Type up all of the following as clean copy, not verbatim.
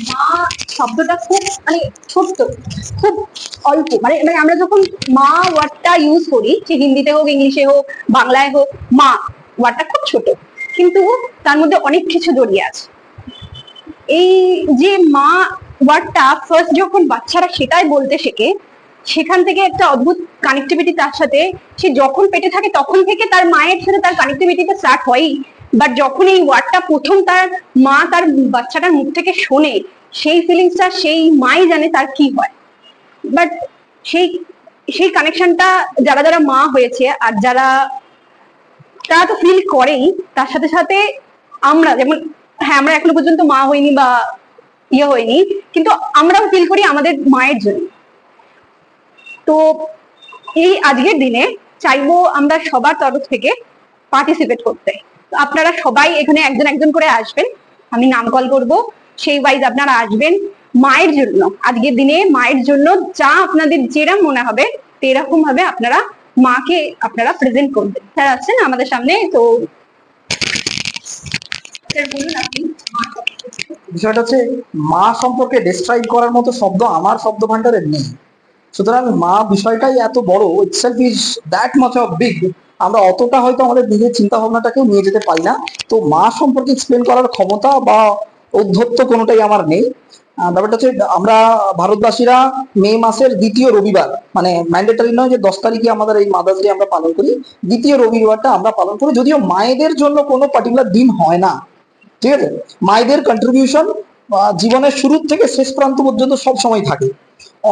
মা শব্দটা খুব মানে ছোট্ট, খুব অল্প, মানে মানে আমরা যখন মা ওয়ার্ডটা ইউজ করি, সে হিন্দিতে হোক, ইংলিশে হোক, বাংলায় হোক, মা ওয়ার্ডটা খুব ছোট, কিন্তু তার মধ্যে অনেক কিছু জড়িয়ে আছে। এই যে মা ওয়ার্ডটা ফার্স্ট যখন বাচ্চারা সেটাই বলতে শেখে, সেখান থেকে একটা অদ্ভুত কানেক্টিভিটি তার সাথে, সে যখন পেটে থাকে তখন থেকে তার মায়ের সাথে তার কানেক্টিভিটিটা স্টার্ট হয়ই। বাট যখন এই ওয়ার্ডটা প্রথম তার মা তার বাচ্চাটার মুখ থেকে শোনে, সেই ফিলিংসটা সেই মাই জানে তার কি হয়। বাট সেই সেই কানেকশনটা যারা যারা মা হয়েছে আর যারা, তারা তো ফিল করেই, তার সাথে সাথে আমরা যেমন, হ্যাঁ আমরা এখনো পর্যন্ত মা হইনি বা ইয়ে হয়নি, কিন্তু আমরাও ফিল করি আমাদের মায়ের জন্য। তো এই আজকের দিনে চাইবো আমরা সবার তরফ থেকে পার্টিসিপেট করতে। তো আপনারা সবাই এখানে একজন একজন করে আসবেন, আমি নাম কল করব, সেই ওয়াইজ আপনারা আসবেন মায়ের জন্য। আজকের দিনে মায়ের জন্য যা আপনাদের যেরকম মনে হবে সেরকম ভাবে আপনারা মাকে আপনারা প্রেজেন্ট করবেন। স্যার আসছেন আমাদের সামনে, তো স্যার বলুন আপনি। বিষয়টা হচ্ছে, মা সম্পর্কে ডেসক্রাইব করার মতো শব্দ আমার শব্দ ভান্ডারে নেই। সুতরাং মা বিষয়টাই এত বড়, itself is that much of big, আমরা অতটা হয়তো আমাদের নিজের চিন্তা ভাবনাটাকেও নিয়ে যেতে পারি না। তো মা সম্পর্কে এক্সপ্লেন করার ক্ষমতা বা ঔদ্ধত্য কোনোটাই আমার নেই। ব্যাপারটা হচ্ছে, আমরা ভারতবাসীরা মে মাসের দ্বিতীয় রবিবার, মানে ম্যান্ডেটারি নয় যে 10 তারিখে আমাদের এই মাদার্স ডে আমরা পালন করি, দ্বিতীয় রবিবারটা আমরা পালন করি, যদিও মায়েদের জন্য কোনো পার্টিকুলার দিন হয় না। ঠিক আছে, মায়েদের কন্ট্রিবিউশন জীবনের শুরু থেকে শেষ প্রান্ত পর্যন্ত সব সময় থাকে।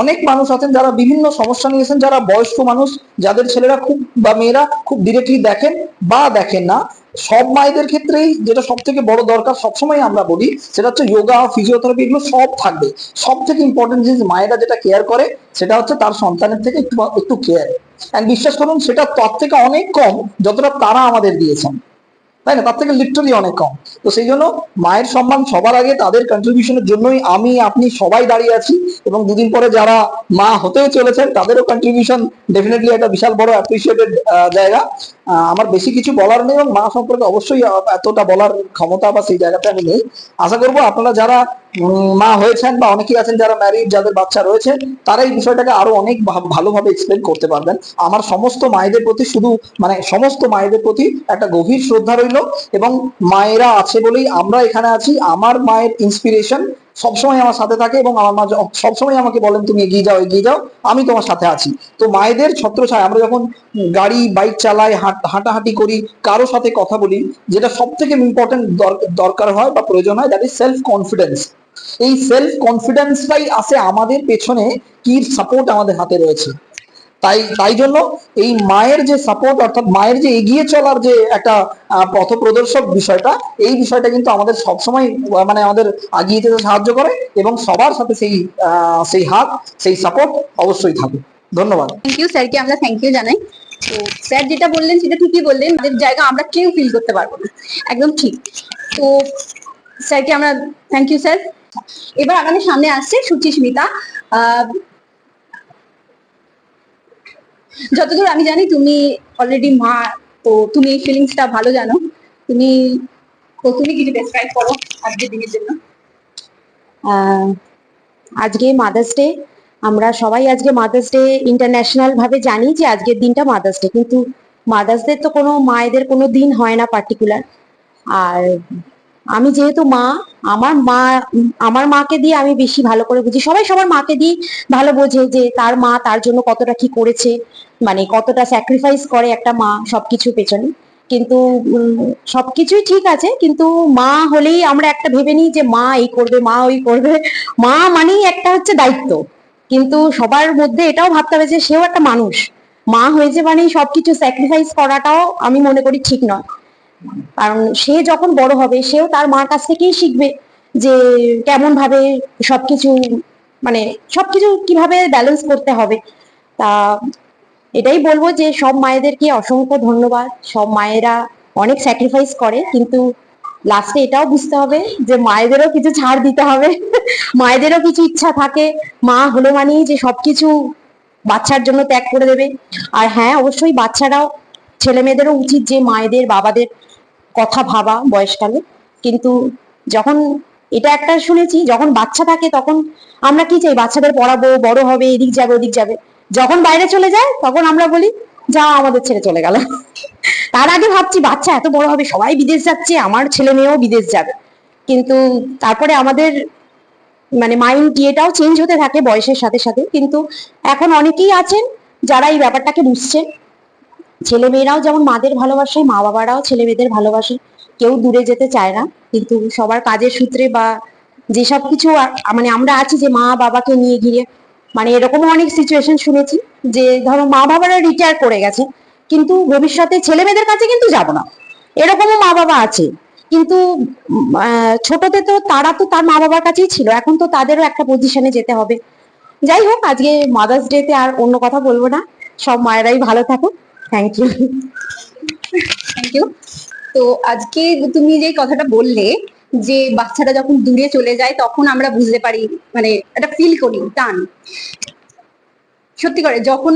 অনেক মানুষ আছেন যারা বিভিন্ন সমস্যা নিয়েছেন, যারা বয়স্ক মানুষ, যাদের ছেলেরা খুব বা মেয়েরা খুব ডিরেক্টলি দেখেন বা দেখেন না। সব মায়েদের ক্ষেত্রেই যেটা সব থেকে বড় দরকার, সবসময় আমরা বলি, সেটা হচ্ছে যোগা, ফিজিওথেরাপি, এগুলো সব থাকবে। সব থেকে ইম্পর্টেন্ট জিনিস মায়েরা যেটা কেয়ার করে, সেটা হচ্ছে তার সন্তানের থেকে একটু একটু কেয়ার। অ্যান্ড বিশ্বাস করুন, সেটা তার থেকে অনেক কম যতটা তারা আমাদের দিয়েছেন, তাই না? তার থেকে লিটারালি অনেক কম। তো সেই জন্য মায়ের সম্মান সবার আগে, তাদের কন্ট্রিবিউশনের জন্যই আমি আপনি সবাই দাঁড়িয়ে আছি। এবং দুদিন পরে যারা মা হতেও চলেছেন, তাদেরও কন্ট্রিবিউশন ডেফিনেটলি একটা বিশাল বড় অ্যাপ্রিসিয়েটেড জায়গা। আমার বেশি কিছু বলার নেই, এবং মা সম্পর্কে অবশ্যই এতটা বলার ক্ষমতা বা সেই জায়গাতে আমি নেই। আশা করবো আপনারা যারা মা হয়েছেন বা অনেকেই আছেন যারা ম্যারিড, যাদের বাচ্চা রয়েছে, তারা এই বিষয়টাকে আরো অনেক ভালোভাবে এক্সপ্লেন করতে পারবেন। আমার সমস্ত মায়েদের প্রতি, শুধু মানে সমস্ত মায়েদের প্রতি একটা গভীর শ্রদ্ধা রইল। এবং মায়েরা আছে বলেই আমরা এখানে আছি। আমার মায়ের ইন্সপিরেশন সবসময় আমার সাথে থাকে, এবং আমার মা সবসময় আমাকে বলেন, তুমি এগিয়ে যাও, এগিয়ে যাও, আমি তোমার সাথে আছি। তো মায়েদের ছত্রছায়া আমরা যখন গাড়ি বাইক চালাই, হাঁটাহাঁটি করি, কারো সাথে কথা বলি, যেটা সব থেকে ইম্পর্টেন্ট দরকার হয় বা প্রয়োজন হয়, দ্যাট ইজ সেলফ কনফিডেন্স। এই সেলফ কনফিডেন্সটাই আছে আমাদের পেছনে, কি সাপোর্ট আমাদের হাতে রয়েছে। তাই তাই জন্য এই মায়ের যে সাপোর্ট, অর্থাৎ মায়ের যে এগিয়ে চলার যে একটা পথ প্রদর্শক বিষয়টা, এই বিষয়টা কিন্তু আমাদের সবসময় মানে আমাদের এগিয়ে যেতে সাহায্য করে, এবং সবার সাথে সেই সেই হাত, সেই সাপোর্ট অবশ্যই থাকে। ধন্যবাদ। থ্যাংক ইউ স্যারকে, আমরা থ্যাংক ইউ জানাই। তো স্যার যেটা বললেন সেটা ঠিকই বললেন, আমাদের জায়গা আমরা কেউ ফিল করতে পারবো না, একদম ঠিক। তো স্যারকে আমরা থ্যাংক ইউ স্যার। এবার আমাদের সামনে আসছে সুচিস্মিতা। যতদূর আমি জানি তুমি অলরেডি মা, তো তুমি এই ফিলিংসটা ভালো জানো। তুমি তুমি কিছু ডেসক্রাইব করো আজকের দিনের জন্য। আজকে মাদার্স ডে, আমরা সবাই আজকে মাদার্স ডে ইন্টারন্যাশনাল ভাবে জানি যে আজকের দিনটা মাদার্স ডে, কিন্তু মাদার্স ডে তো কোনো মায়েদের কোনো দিন হয় না পার্টিকুলার। আর আমি যেহেতু মা, আমার মাকে দিয়ে আমি বেশি ভালো করে বুঝি। সবাই সবার মাকে দিয়ে ভালো বোঝে যে তার মা তার জন্য কতটা কি করেছে, মানে কতটা স্যাক্রিফাইস করে একটা মা সবকিছুর পেছনে। কিন্তু সবকিছুই ঠিক আছে, কিন্তু মা হলেই আমরা একটা ভেবে নিই যে মা এই করবে, মা ওই করবে। মা মানেই একটা হচ্ছে দায়িত্ব, কিন্তু সবার মধ্যে এটাও ভাবতে হবে যে সেও একটা মানুষ। মা হয়েছে মানেই সবকিছু স্যাক্রিফাইস করাটাও আমি মনে করি ঠিক নয়। কারণ সে যখন বড় হবে, সেও তার মার কাছ থেকেই শিখবে যে কেমন ভাবে সবকিছু, মানে সবকিছু কিভাবে ব্যালেন্স করতে হবে। তা এটাই বলবো যে সব মায়েদেরকে অসংখ্য ধন্যবাদ। সব মায়েরা অনেক স্যাক্রিফাইস করে, কিন্তু লাস্টে এটাও বুঝতে হবে যে মায়েদেরও কিছু ছাড় দিতে হবে। মায়েদেরও কিছু ইচ্ছা থাকে, মা হলো মানেই যে সবকিছু বাচ্চার জন্য ত্যাগ করে দেবে। আর হ্যাঁ, অবশ্যই বাচ্চারাও, ছেলে মেয়েদেরও উচিত যে মায়েদের বাবাদের কথা ভাবা বয়সকালে। কিন্তু যখন এটা একটা শুনেছি, যখন বাচ্চা থাকে তখন আমরা কি চাই, বাচ্চাদের পড়াবো, বড় হবে, এদিক যাবে ওদিক যাবে। যখন বাইরে চলে যায় তখন আমরা বলি যা আমাদের ছেড়ে চলে গেল। তার আগে ভাবছি বাচ্চা এত বড় হবে, সবাই বিদেশ যাচ্ছে, আমার ছেলে মেয়েও বিদেশ যাবে। কিন্তু তারপরে আমাদের মানে মাইন্ড এটাও চেঞ্জ হতে থাকে বয়সের সাথে সাথে। কিন্তু এখন অনেকেই আছেন যারা এই ব্যাপারটাকে বুঝছেন। ছেলে মেয়েরাও যেমন মাদের ভালোবাসে, মা বাবারাও ছেলে মেয়েদের ভালোবাসে। কেউ দূরে যেতে চায় না, কিন্তু সবার কাজের সূত্রে বা যেসব কিছু মানে আমরা আছি যে মা বাবাকে নিয়ে ঘিরে, মানে এরকমও অনেক সিচুয়েশন শুনেছি যে ধরো মা বাবারা রিটায়ার করে গেছে, কিন্তু ভবিষ্যতে ছেলে মেয়েদের কাছে কিন্তু যাব না, এরকমও মা বাবা আছে। কিন্তু ছোটতে তো তারা তো তার মা বাবার কাছেই ছিল, এখন তো তাদেরও একটা পজিশনে যেতে হবে। যাই হোক, আজকে মাদার্স ডে তে আর অন্য কথা বলবো না, সব মায়েরাই ভালো থাকুক। Thank you. Thank you. তো আজকে তুমি যে কথাটা বললে যে বাচ্চারা যখন দূরে চলে যায় তখন আমরা বুঝতে পারি, মানে একটা ফিল করি টান। সত্যি করে যখন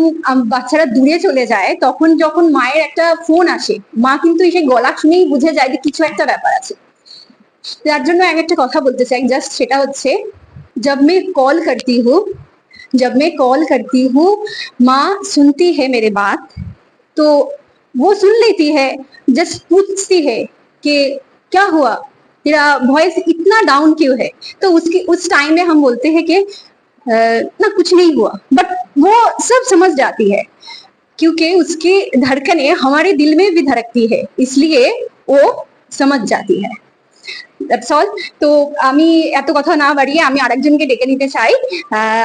বাচ্চারা দূরে চলে যায় তখন যখন মায়ের একটা ফোন আসে, মা কিন্তু এসে গলা শুনেই বুঝে যায় যে কিছু একটা ব্যাপার আছে। তার জন্য আমি একটা কথা বলতে চাই, জাস্ট সেটা হচ্ছে जब मैं कॉल करती हूँ जब मैं कॉल करती हूँ माँ सुनती है मेरे बात, तो वो सुन लेती है, जस्ट पूछती है कि क्या हुआ, तेरा वॉइस इतना डाउन क्यों है। तो उसकी उस टाइम में हम बोलते हैं कि ना कुछ नहीं हुआ, बट वो सब समझ जाती है क्योंकि उसकी धड़कनें हमारे दिल में भी धड़कती है, इसलिए वो समझ जाती है। That's all. তো আমি এত কথা না বাড়িয়ে আমি আরেকজনকে ডেকে নিতে চাই।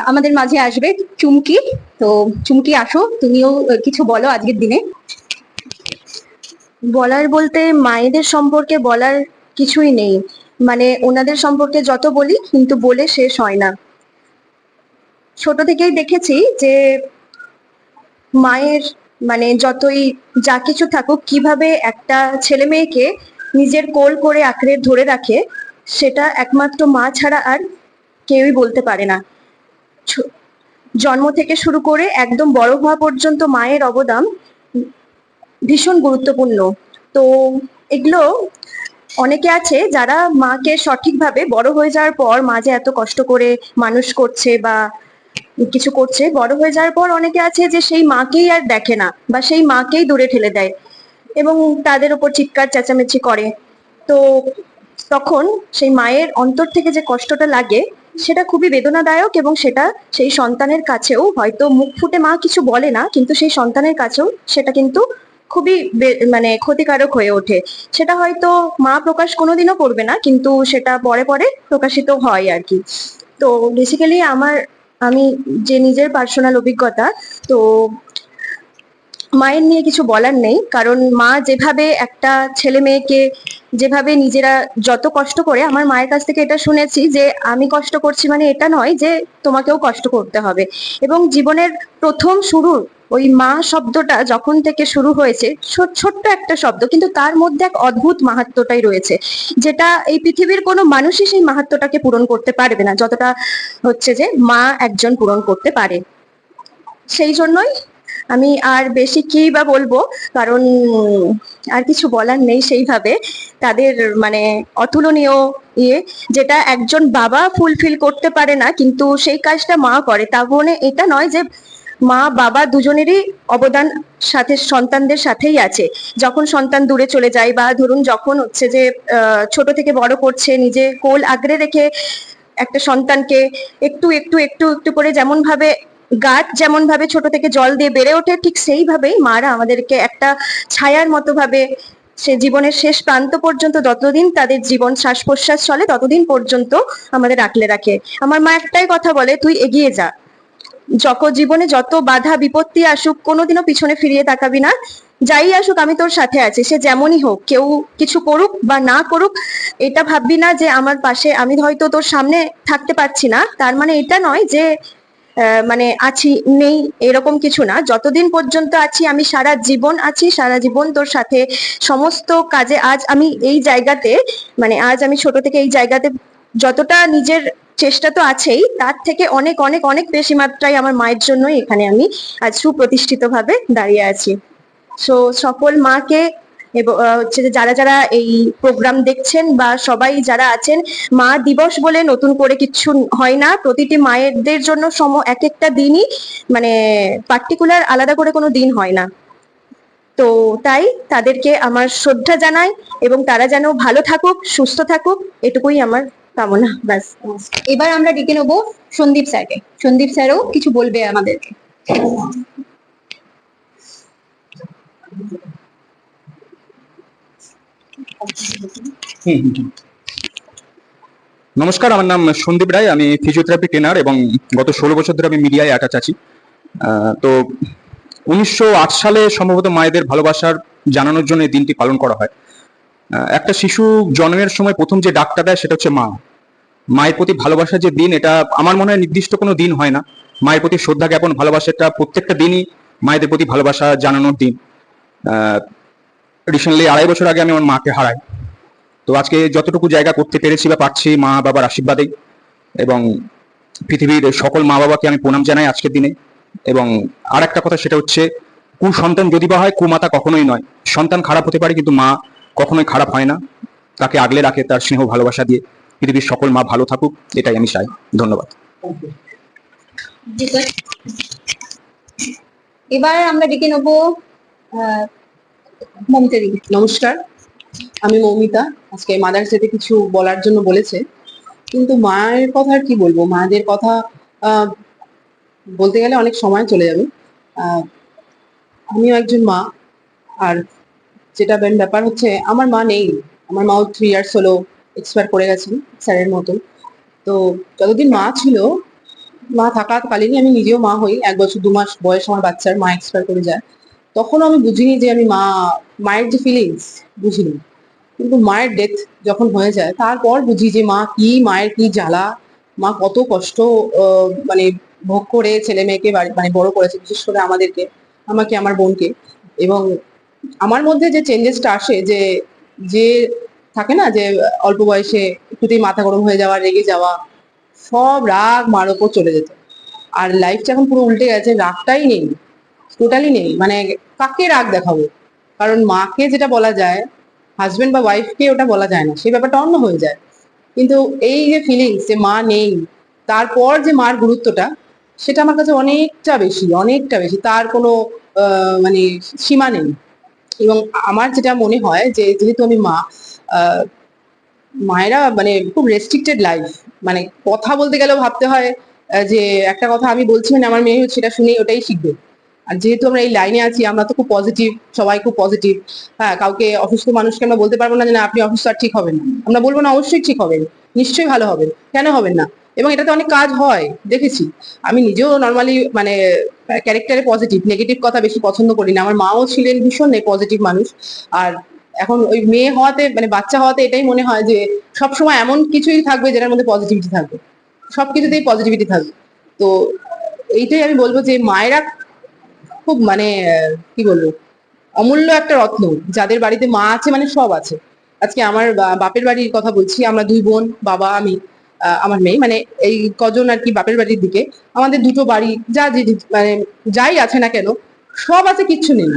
আমাদের মাঝে আসবে চুমকি। তো চুমকি আসো, তুমিও কিছু বলো আজকের দিনে। বলার বলতে মায়েদের সম্পর্কে বলার কিছুই নেই, মানে ওনাদের সম্পর্কে যত বলি কিন্তু বলে শেষ হয় না। ছোট থেকেই দেখেছি যে মায়ের মানে যতই যা কিছু থাকুক, কিভাবে একটা ছেলে মেয়েকে নিজের কোল করে আঁকড়ে ধরে রাখে, সেটা একমাত্র মা ছাড়া আর কেউই বলতে পারে না। জন্ম থেকে শুরু করে একদম বড় হওয়া পর্যন্ত মায়ের অবদান ভীষণ গুরুত্বপূর্ণ। তো এগুলো অনেকে আছে যারা মাকে সঠিকভাবে বড় হয়ে যাওয়ার পর, মা যে এত কষ্ট করে মানুষ করছে বা কিছু করছে, বড় হয়ে যাওয়ার পর অনেকে আছে যে সেই মাকেই আর দেখে না বা সেই মাকেই দূরে ঠেলে দেয় এবং তাদের উপর চিৎকার চেঁচামেচি করে। তো তখন সেই মায়ের অন্তর থেকে যে কষ্টটা লাগে সেটা খুবই বেদনাদায়ক, এবং সেটা সেই সন্তানের কাছেও হয়তো মুখ ফুটে মা কিছু বলে না, কিন্তু সেই সন্তানের কাছেও সেটা কিন্তু খুবই মানে ক্ষতিকারক হয়ে ওঠে। সেটা হয়তো মা প্রকাশ কোনোদিনও করবে না, কিন্তু সেটা পরে পরে প্রকাশিত হয় আর কি। তো বেসিক্যালি আমি যে নিজের পার্সোনাল অভিজ্ঞতা, তো মায়ের নিয়ে কিছু বলার নেই, কারণ মা যেভাবে একটা ছেলে মেয়েকে যেভাবে নিজেরা যত কষ্ট করে, আমার মায়ের কাছ থেকে এটা শুনেছি যে আমি কষ্ট করছি মানে এটা নয় যে তোমাকেও কষ্ট করতে হবে। এবং জীবনের প্রথম শুরু ওই মা শব্দটা যখন থেকে শুরু হয়েছে, ছোট্ট একটা শব্দ, কিন্তু তার মধ্যে এক অদ্ভুত মাহাত্ম্যটাই রয়েছে, যেটা এই পৃথিবীর কোনো মানুষই সেই মাহাত্ম্যটাকে পূরণ করতে পারবে না, যতটা হচ্ছে যে মা একজন পূরণ করতে পারে। সেই জন্যই আমি আর বেশি কি বা বলবো, কারণ আর কিছু বলার নেই সেইভাবে। তাদের মানে অতুলনীয় ইয়ে, যেটা একজন বাবা ফুলফিল করতে পারে না, কিন্তু সেই কাজটা মা করে। তা বলে এটা নয় যে মা বাবা দুজনেরই অবদান সাথে সন্তানদের সাথেই আছে। যখন সন্তান দূরে চলে যায় বা ধরুন যখন হচ্ছে যে ছোট থেকে বড় করছে, নিজে কোল আগলে রেখে একটা সন্তানকে একটু একটু একটু একটু করে, যেমন ভাবে গাছ যেমন ভাবে ছোট থেকে জল দিয়ে বেড়ে ওঠে, ঠিক সেইভাবেই মারা আমাদেরকে একটা ছায়ার মতো ভাবে সে জীবনের শেষ প্রান্ত পর্যন্ত, যতদিন তাদের জীবন শ্বাস প্রশ্বাস চলে ততদিন পর্যন্ত আমাদের আঁকলে রাখে। আমার মা একটাই কথা বলে, তুই এগিয়ে যা, জীবনে যত বাধা বিপত্তি আসুক কোনোদিনও পিছনে ফিরিয়ে তাকাবি না, যাই আসুক আমি তোর সাথে আছি, সে যেমনই হোক, কেউ কিছু করুক বা না করুক, এটা ভাববি না যে আমার পাশে, আমি হয়তো তোর সামনে থাকতে পারছি না তার মানে এটা নয় যে মানে আছি নেই, এরকম কিছু না। যতদিন পর্যন্ত আছি আমি সারা জীবন আছি, সারা জীবন তোর সাথে সমস্ত কাজে। আজ আমি এই জায়গাতে, মানে আজ আমি ছোট থেকে এই জায়গাতে যতটা নিজের চেষ্টা তো আছেই, তার থেকে অনেক অনেক অনেক বেশি মাত্রায় আমার মায়ের জন্যই এখানে আমি আজ সুপ্রতিষ্ঠিত ভাবে দাঁড়িয়ে আছি। সকল মাকে এবং হচ্ছে যে যারা যারা এই প্রোগ্রাম দেখছেন বা সবাই যারা আছেন, মা দিবস বলে নতুন করে কিছু হয় না। প্রতিটি মায়েদের জন্য এক একটা দিনই মানে পার্টিকুলার আলাদা করে কোনো দিন হয় না। তো তাই তাদেরকে আমার শ্রদ্ধা জানাই এবং তারা যেন ভালো থাকুক, সুস্থ থাকুক, এটুকুই আমার কামনা। ব্যাস। এবার আমরা ডেকে নেবো সন্দীপ স্যারকে। সন্দীপ স্যারও কিছু বলবে আমাদেরকে। নমস্কার, আমার নাম সন্দীপ রায়। আমি ফিজিওথেরাপি ট্রেনার এবং গত 16 বছর ধরে আমি মিডিয়ায় অ্যাটাচ আছি। তো 1908 সালে সম্ভবত মায়েদের ভালোবাসার জানানোর জন্য এই দিনটি পালন করা হয়। একটা শিশু জন্মের সময় প্রথম যে ডাকটা দেয় সেটা হচ্ছে মা। মায়ের প্রতি ভালোবাসার যে দিন, এটা আমার মনে হয় নির্দিষ্ট কোনো দিন হয় না। মায়ের প্রতি শ্রদ্ধা জ্ঞাপন, ভালোবাসাটা প্রত্যেকটা দিনই মায়েদের প্রতি ভালোবাসা জানানোর দিন। রিসেন্টলি 2.5 বছর আগে আমি আমার মাকে হারাই। তো আজকে যতটুকু জায়গা করতে পেরেছি বা পারছি মা বাবার আশীর্বাদেই, এবং পৃথিবীর সকল মা বাবাকে আমি প্রণাম জানাই আজকের দিনে। এবং আর একটা কথা, সেটা হচ্ছে কুসন্তান যদি বা হয়, কুমাতা কখনোই নয়। সন্তান খারাপ হতে পারে কিন্তু মা কখনোই খারাপ হয় না, তাকে আগলে রাখে তার স্নেহ ভালোবাসা দিয়ে। পৃথিবীর সকল মা ভালো থাকুক, এটাই আমি চাই। ধন্যবাদ। এবার আমরা ডেকে নেবো মমতা দিদি। নমস্কার, আমি মৌমিতা। আজকে মাদার্স ডেতে কিছু বলার জন্য বলেছে, কিন্তু মায়ের কথা আর কি বলবো। মায়েদের কথা আহ, বলতে গেলে অনেক সময় চলে যাবে। আমিও একজন মা। আর যেটা ব্যাপার হচ্ছে, আমার মা নেই। আমার মাও 3 ইয়ার্স হলো এক্সপায়ার করে গেছেন স্যারের মতো। তো যতদিন মা ছিল, মা থাকাকালীনই আমি নিজেও মা হই। 1 বছর 2 মাস বয়স আমার বাচ্চার মা এক্সপায়ার করে যায়। তখনও আমি বুঝিনি যে আমি মায়ের যে ফিলিংস বুঝিনি। কিন্তু মায়ের ডেথ যখন হয়ে যায় তারপর বুঝি যে মা কি, মায়ের কি জ্বালা, মা কত কষ্ট মানে ভোগ করে ছেলে মেয়েকে মানে বড় করেছে, বিশেষ করে আমাদেরকে, আমাকে, আমার বোনকে। এবং আমার মধ্যে যে চেঞ্জেসটা আসে, যে যে থাকে না যে অল্প বয়সে একটুতেই মাথা গরম হয়ে যাওয়া, রেগে যাওয়া, সব রাগ মার ওপর চলে যেত। আর লাইফটা এখন পুরো উল্টে গেছে, রাগটাই নেই, টোটালি নেই। মানে কাকে রাগ দেখাবো? কারণ মাকে যেটা বলা যায়, হাজবেন্ড বা ওয়াইফকে ওটা বলা যায় না, সেই ব্যাপারটা অন্য হয়ে যায়। কিন্তু এই যে ফিলিংস যে মা নেই, তারপর যে মার গুরুত্বটা, সেটা আমার কাছে অনেকটা বেশি, অনেকটা বেশি। তার কোনো মানে সীমা নেই। এবং আমার যেটা মনে হয় যে যেহেতু আমি মা, আহ, মায়েরা মানে খুব রেস্ট্রিক্টেড লাইফ। মানে কথা বলতে গেলেও ভাবতে হয় যে একটা কথা আমি বলছি মানে আমার মেয়ে সেটা শুনেই ওটাই শিখবে। আর যেহেতু আমরা এই লাইনে আছি, আমরা তো খুব পজিটিভ, সবাই খুব পজিটিভ। হ্যাঁ, কাউকে অসুস্থ মানুষকে আমরা বলতে পারবো না যে না আপনি অসুস্থ আর ঠিক হবেন না। আমরা বলবো না, অবশ্যই ঠিক হবেন, নিশ্চয়ই ভালো হবেন, কেন হবেন না? এবং এটাতে অনেক কাজ হয়, দেখেছি। আমি নিজেও নর্মালি মানে ক্যারেক্টারে পজিটিভ, নেগেটিভ কথা বেশি পছন্দ করি না। আমার মাও ছিলেন ভীষণ পজিটিভ মানুষ। আর এখন ওই মেয়ে হওয়াতে, মানে বাচ্চা হওয়াতে এটাই মনে হয় যে সবসময় এমন কিছুই থাকবে যেটার মধ্যে পজিটিভিটি থাকবে, সবকিছুতেই পজিটিভিটি থাকবে। তো এইটাই আমি বলবো যে মায়েরা খুব মানে কি বলবো, অমূল্য একটা রত্ন। যাদের বাড়িতে মা আছে মানে সব আছে। আজকে আমার বাপের বাড়ির কথা বলছি, আমরা 2 বোন, বাবা, আমি, আমার মেয়ে, মানে এই কজন আর কি। বাপের বাড়ির দিকে আমাদের 2টো বাড়ি, যা মানে যাই আছে না কেন, সব আছে, কিচ্ছু নেই।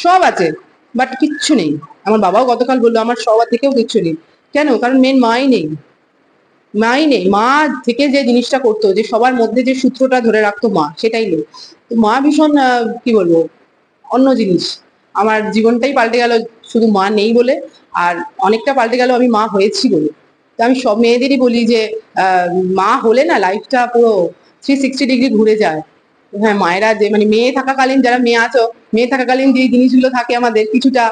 সব আছে, বাট কিচ্ছু নেই। আমার বাবাও গতকাল বললো আমার সবার থেকেও কিচ্ছু নেই। কেন? কারণ মেন মাই নেই। মাই নেই। মা থেকে যে জিনিসটা করতো, যে সবার মধ্যে যে সূত্রটা ধরে রাখতো, মা সেটাই নেই। তো মা ভীষণ কি বলবো, অন্য জিনিস। আমার জীবনটাই পাল্টে গেল শুধু মা নেই বলে, আর অনেকটা পাল্টে গেল আমি মা হয়েছি বলে। তো আমি সব মেয়েদেরই বলি যে মা হলে না লাইফটা পুরো 360 ডিগ্রি ঘুরে যায়। হ্যাঁ, মায়েরা যে মানে মেয়ে থাকাকালীন, যারা মেয়ে আছো, মেয়ে থাকাকালীন যে জিনিসগুলো থাকে আমাদের, কিছুটা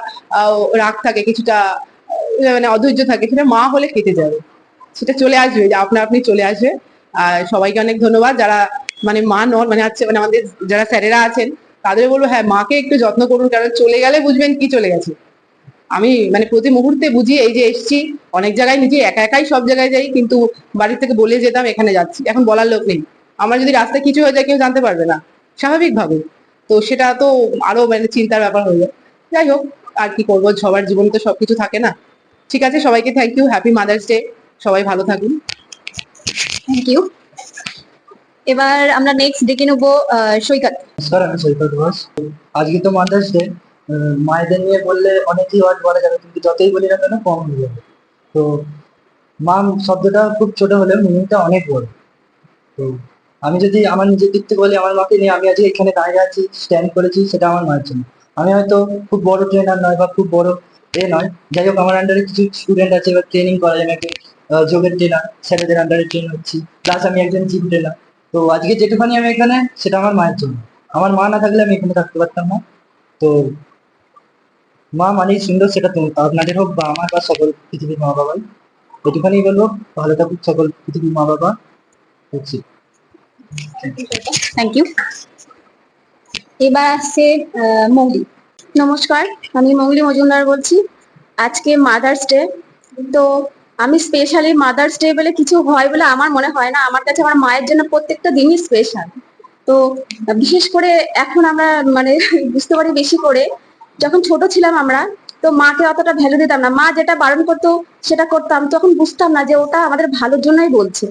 রাগ থাকে, কিছুটা মানে অধৈর্য থাকে, সেটা মা হলে কেটে যাবে, সেটা চলে আসবে, যে আপনা আপনি চলে আসবে। আর সবাইকে অনেক ধন্যবাদ যারা মানে মা নন, মানে আছে, মানে আমাদের যারা স্যারেরা আছেন, তাদের বলবো হ্যাঁ মাকে একটু যত্ন করুন, কারণ চলে গেলে বুঝবেন কি চলে গেছে। আমি মানে প্রতি মুহূর্তে বুঝি, এই যে এসছি অনেক জায়গায়, নিজে একা একাই সব জায়গায় যাই, কিন্তু বাড়ি থেকে বলে যেতাম এখানে যাচ্ছি, এখন বলার লোক নেই। আমার যদি রাস্তায় কিছু হয়ে যায় কেউ জানতে পারবে না, স্বাভাবিকভাবে। তো সেটা তো আরো মানে চিন্তার ব্যাপার হয়ে যায়। যাই হোক, আর কি করবো, সবার জীবনে তো সবকিছু থাকে না। ঠিক আছে, সবাইকে thank you, happy mother's day, সবাই ভালো থাকুন। Thank you. এবার আমরা নেক্সট ডেকে নেবো সৈকত। নমস্কার, আমি সৈকত ঘোষ। আজকে তো মাদার্স ডে, মায়েদের নিয়ে বললে অনেকই ওয়ার্ড বলা যাবে, কিন্তু যতই বলি না কেন কম হয়ে যাবে। তো মা শব্দটা খুব ছোট হলেও মিনিংটা অনেক বড়। তো আমি যদি আমার নিজের দিক থেকে বলি, আমার মাকে নিয়ে আমি আজকে এখানে দাঁড়িয়ে আছি, স্ট্যান্ড করেছি, সেটা আমার মায়ের জন্য। আমি হয়তো খুব বড় ট্রেনার নয় বা খুব বড় নয়, যাই হোক আমার আন্ডারে কিছু স্টুডেন্ট আছে, এবার ট্রেনিং করাই, আমি একটা যোগের ট্রেনার, ছেলেদের আন্ডারে ট্রেন হচ্ছি, প্লাস আমি একজন জিম ট্রেনার। তো আজকে যেটুখানি আমি এখানে, সেটা আমার মায়ের জন্য। আমার মা না থাকলে আমি এখানে থাকতে পারতাম না। তো মা মানেই সুন্দর, সেটা আপনাদের হোক বা আমার বা সকল পৃথিবীর মা বাবাই। এটুখানি বলবো, ভালো থাকুক সকল পৃথিবীর মা বাবা। হচ্ছি। Thank you. এবার আসছে মৌলি। নমস্কার, আমি মৌলি মজুমদার বলছি। আজকে মাদার্স ডে, তো আমি স্পেশালি মাদার্স ডে বলে কিছু হয় বলে আমার মনে হয় না। আমার কাছে আমার মায়ের জন্য প্রত্যেকটা দিনই স্পেশাল। তো বিশেষ করে এখন আমরা মানে বুঝতে পারি বেশি করে, যখন ছোট ছিলাম আমরা, তো মাকে অতটা ভ্যালু দিতাম না। মা যেটা বারণ করতো সেটা করতাম, তখন বুঝতাম না যে ওটা আমাদের ভালোর জন্যই বলছে।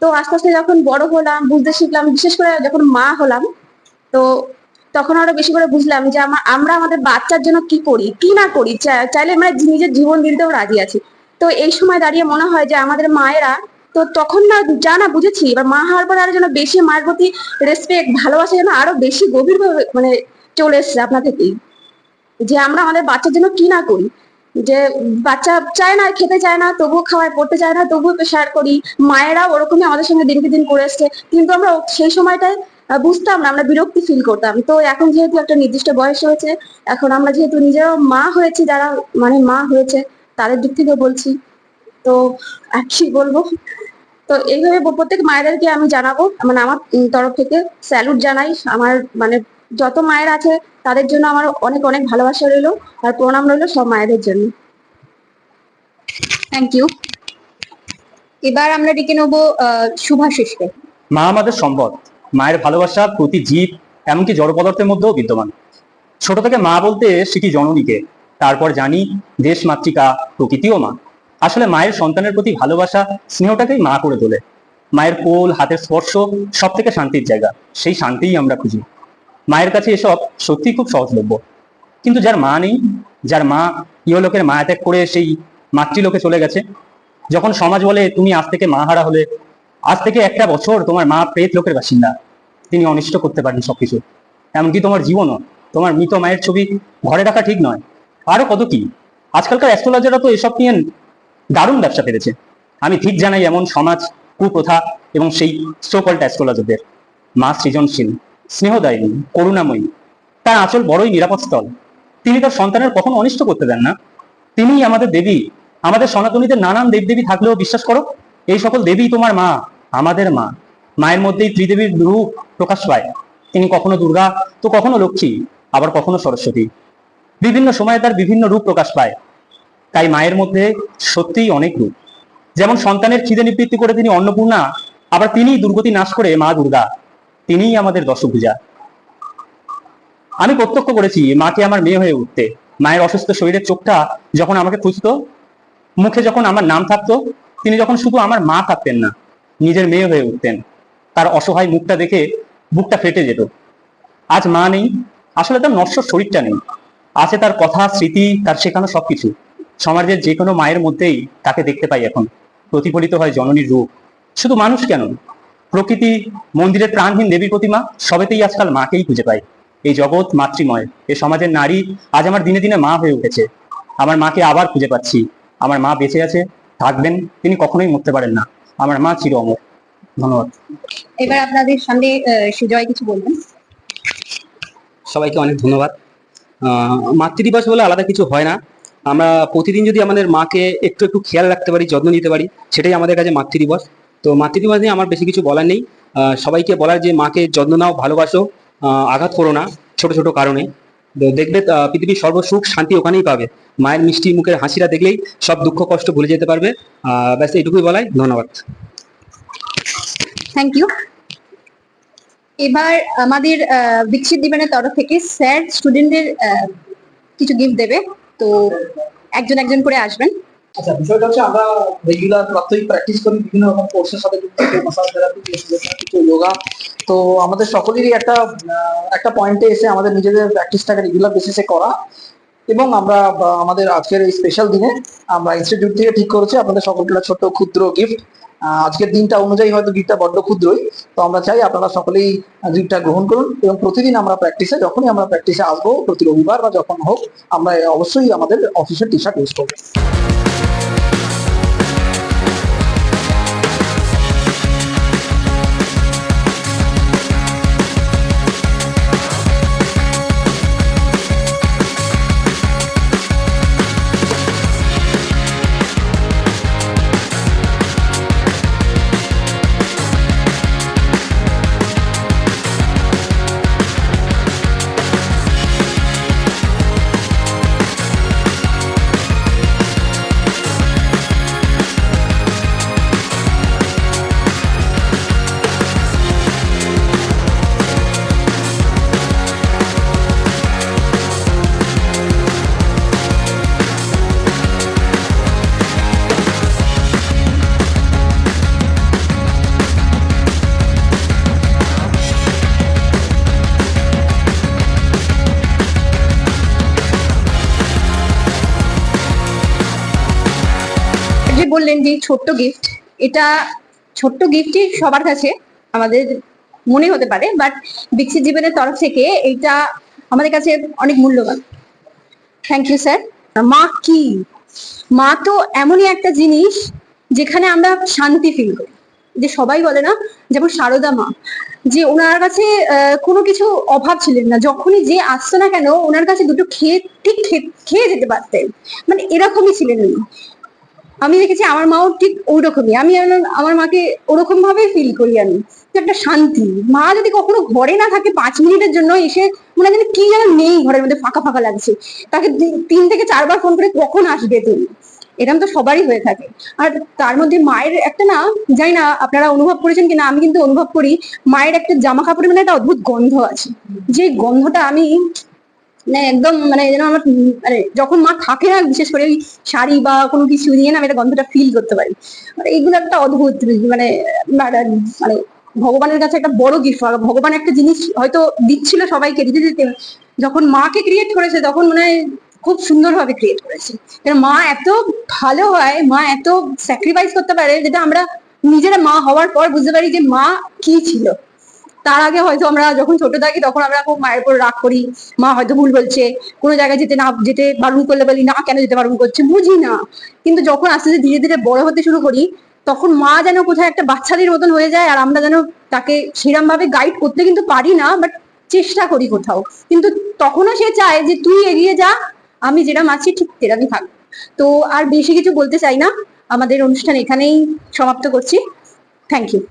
তো আস্তে আস্তে যখন বড় হলাম, বুঝতে শিখলাম, বিশেষ করে যখন মা হলাম, তো তখন আরো বেশি করে বুঝলাম যে আমরা আমাদের বাচ্চার জন্য কি করি কি না করি, চাইলে আমরা নিজের জীবন দিতেও রাজি আছি। তো এই সময় দাঁড়িয়ে মনে হয় যে আমাদের মায়েরা, তো তখন না যা না বুঝেছি, এবার মা হওয়ার পর আরো যেন বেশি মায়ের প্রতি রেসপেক্ট, ভালোবাসা যেন আরো বেশি গভীরভাবে মানে চলে এসছে আপনা থেকেই, যে আমরা আমাদের বাচ্চার জন্য কি না করি। যে বাচ্চা চায় না, খেতে চায় না, তবুও খাওয়ায়, পড়তে চায় না, তবুও প্রেশার করি। মায়েরা ওরকমই আমাদের সঙ্গে দিনকে দিন করে এসছে, কিন্তু আমরা সেই সময়টায় বুঝতাম না, আমরা বিরক্তি ফিল করতাম। তো এখন যেহেতু একটা নির্দিষ্ট বয়স হয়েছে, এখন আমরা যেহেতু নিজেরাও মা হয়েছি, যারা মানে মা হয়েছে তাদের দিক থেকে বলছি, তো আর কি বলবো। তো এইভাবে প্রত্যেক মায়েদেরকে আমি জানাবো, মানে আমার তরফ থেকে স্যালুট জানাই। আমার মানে যত মায়ের আছে তাদের জন্য আমার অনেক অনেক ভালোবাসা রইলো, আর প্রণাম রইলো সব মায়েদের জন্য। Thank you. এবার আমরা ডেকে নেবো শুভাশিসকে। মা আমাদের সম্পদ। মায়ের ভালোবাসা প্রতি জীব, এমনকি জড় পদার্থের মধ্যেও বিদ্যমান। ছোট থেকে মা বলতে শিখি জননীকে, তারপর জানি দেশ, মাতৃকা, প্রকৃতিও মা। আসলে মায়ের সন্তানের প্রতি ভালোবাসা, স্নেহটাকেই মা করে তোলে। মায়ের কোল, হাতের স্পর্শ সব থেকে শান্তির জায়গা, সেই শান্তিই আমরা খুঁজি। মায়ের কাছে এসব সত্যি খুব সহজলভ্য। কিন্তু যার মা নেই, যার মা ইহলোকের মায়া ত্যাগ করে সেই মাতৃলোকে চলে গেছে, যখন সমাজ বলে তুমি আজ থেকে মা হারা হলে, আজ থেকে একটা বছর তোমার মা প্রেত লোকের বাসিন্দা, তিনি অনিষ্ট করতে পারেন সবকিছু, এমনকি তোমার জীবনও। তোমার মৃত মায়ের ছবি ঘরে রাখা ঠিক নয়, আরো কত কি। আজকালকার অ্যাস্ট্রোলজাররা তো এসব নিয়ে দারুণ ব্যবসা পেরেছে। আমি ঠিক জানাই এমন সমাজ, কুপ্রথা এবং সেই সোকল্ড অ্যাস্ট্রোলজারদের। মা সৃজনশীল, স্নেহদায়িনী, করুণাময়ী, তার আঁচল বড়ই নিরাপদ স্থল। তিনি তার সন্তানের কখনো অনিষ্ট করতে দেন না। তিনিই আমাদের দেবী। আমাদের সনাতনীদের নানান দেবদেবী থাকলেও বিশ্বাস করো, এই সকল দেবী তোমার মা, আমাদের মা। মায়ের মধ্যেই ত্রিদেবীর রূপ প্রকাশ পায়। তিনি কখনো দুর্গা, তো কখনো লক্ষ্মী, আবার কখনো সরস্বতী। বিভিন্ন সময়ে তার বিভিন্ন রূপ প্রকাশ পায়। তাই মায়ের মধ্যে সত্যিই অনেক রূপ। যেমন সন্তানের খিদে নিবৃত্তি করে তিনি অন্নপূর্ণা, আবার তিনিই দুর্গতি নাশ করে মা দুর্গা। তিনিই আমাদের দশভুজা। আমি প্রত্যক্ষ করেছি মাকে আমার মেয়ে হয়ে উঠতে। মায়ের অসুস্থ শরীরের চোখটা যখন আমাকে খুঁজতো, মুখে যখন আমার নাম থাকতো, তিনি যখন শুধু আমার মা থাকতেন না, নিজের মেয়ে হয়ে উঠতেন। তার অসহায় মুখটা দেখে বুকটা ফেটে যেত। আজ মা নেই, আসলে তার নশ্বর শরীরটা নেই, আছে তার কথা, স্মৃতি, তার শেখানো সবকিছু। সমাজের যে কোনো মায়ের মধ্যেই তাকে দেখতে পাই এখন, প্রতিফলিত হয় জননীর রূপ। শুধু মানুষ কেন, প্রকৃতি, মন্দিরের প্রাণহীন দেবী প্রতিমা, সবেতেই আজকাল মাকেই খুঁজে পাই। এই জগৎ মাতৃময়, এ সমাজের নারী আজ আমার দিনে দিনে মা হয়ে উঠেছে। আমার মাকে আবার খুঁজে পাচ্ছি। আমার মা বেঁচে আছে, থাকবেন, তিনি কখনোই মরতে পারেন না। আমার মা চির অমর। ধন্যবাদ। এবার আপনাদের সামনে সুজয় কিছু বলবেন। সবাইকে অনেক ধন্যবাদ। মাতৃদিবস বলে আলাদা কিছু হয় না। আমরা প্রতিদিন যদি আমাদের মাকে একটু একটু খেয়াল রাখতে পারি, যত্ন নিতে পারি, সেটাই আমাদের কাছে মাতৃদিবস। তো মাতৃদিবস নিয়ে আমার বেশি কিছু বলার নেই। সবাইকে বলার যে মাকে যত্ন নাও, ভালোবাসো, আঘাত করো না ছোট ছোট কারণে। তো দেখবে পৃথিবীর সর্বসুখ শান্তি ওখানেই পাবে। মায়ের মিষ্টি মুখের হাসিটা দেখলেই সব দুঃখ কষ্ট ভুলে যেতে পারবে। ব্যাস এইটুকুই বলাই। ধন্যবাদ। Thank you. এবার আমাদের দীক্ষিত দিবেনের তরফ থেকে স্যার স্টুডেন্টদের কিছু গিফট দেবে। তো একজন একজন করে আসবেন। আচ্ছা, বিষয়টা হচ্ছে আমরা রেগুলার প্রাত্যহিক প্র্যাকটিস করি বিভিন্ন রকম কোর্সের সাথে যুক্ত, মাসাজ থেরাপি, কিছু যোগা। তো আমাদের সকলেরই একটা পয়েন্টে এসে আমাদের নিজেদের প্র্যাকটিসটাকে রেগুলার বেসিসে করা, এবং আমরা আমাদের আজকের এই স্পেশাল দিনে আমরা ইনস্টিটিউট থেকে ঠিক করেছি আপনাদের সকলকে একটা ছোট্ট ক্ষুদ্র গিফট। আজকের দিনটা অনুযায়ী হয়তো গিফটটা বড্ড ক্ষুদ্রই, তো আমরা চাই আপনারা সকলেই গিফটটা গ্রহণ করুন, এবং প্রতিদিন আমরা যখনই আমরা প্র্যাকটিসে আসবো, প্রতি রবিবার বা যখন হোক, আমরা অবশ্যই আমাদের অফিসের টি শার্ট ইউজ করবো। যে বললেন যে ছোট্ট গিফট, এটা ছোট্ট গিফটই সবার কাছে আমাদের মনে হতে পারে, বাট বিকশিত জীবনের তরফ থেকে এটা আমাদের কাছে অনেক মূল্যবান। Thank you sir. মা কি? মা তো এমনই একটা জিনিস যেখানে আমরা শান্তি ফিল করি। যে সবাই বলে না, যেমন সারদা মা, যে ওনার কাছে কোনো কিছু অভাব ছিলেন না, যখনই যে আসতো না কেন ওনার কাছে দুটো খেয়ে যেতে পারতেন, মানে এরকমই ছিলেন উনি। আমি দেখেছি আমার মাও ঠিক ওই রকমই, আমি আমার মাকে ওরকম ভাবে ফিল করি আমি, যে একটা শান্তি। মা যদি কখনো ঘরে না থাকে 5 মিনিটের জন্য এসে মনে হয় কি যেন নেই, ঘরের মধ্যে ফাঁকা ফাঁকা লাগছে, তাকে 3 থেকে 4 বার ফোন করে কখন আসবে তুমি, এরকম তো সবারই হয়ে থাকে। আর তার মধ্যে মায়ের একটা, না জানি না আপনারা অনুভব করেছেন কিনা, আমি কিন্তু অনুভব করি মায়ের একটা জামা কাপড়ের মানে একটা অদ্ভুত গন্ধ আছে, যে গন্ধটা আমি মানে একদম মানে যেন আমার মানে যখন মা থাকে না, বিশেষ করে ওই শাড়ি বা কোনো কিছু দিয়ে না আমি একটা গন্ধটা ফিল করতে পারি। মানে এইগুলো একটা অদ্ভুত মানে মানে ভগবানের কাছে একটা বড় গিফট। ভগবান একটা জিনিস হয়তো দিচ্ছিল সবাইকে, দিতে দিতে যখন মাকে ক্রিয়েট করেছে তখন মনে হয় খুব সুন্দরভাবে ক্রিয়েট করেছে। কারণ মা এত ভালো হয়, মা এত স্যাক্রিফাইস করতে পারে, যেটা আমরা নিজেরা মা হওয়ার পর বুঝতে পারি যে মা কি ছিল। তার আগে হয়তো আমরা যখন ছোট থাকি তখন আমরা খুব মায়ের উপর রাগ করি, মা হয়তো ভুল বলছে, কোনো জায়গায় যেতে বারণ করলে বলি না কেন যেতে বারণ করছে, বুঝি না। কিন্তু যখন আস্তে আস্তে ধীরে ধীরে বড় হতে শুরু করি, তখন মা যেন কোথায় একটা বাচ্চাদের মতন হয়ে যায়, আর আমরা যেন তাকে সেরকম ভাবে গাইড করতে কিন্তু পারি না, বাট চেষ্টা করি কোথাও। কিন্তু তখনও সে চায় যে তুই এগিয়ে যা, আমি যেরকম আছি ঠিক তেরকমই থাকবো। তো আর বেশি কিছু বলতে চাই না, আমাদের অনুষ্ঠান এখানেই সমাপ্ত করছি। Thank you.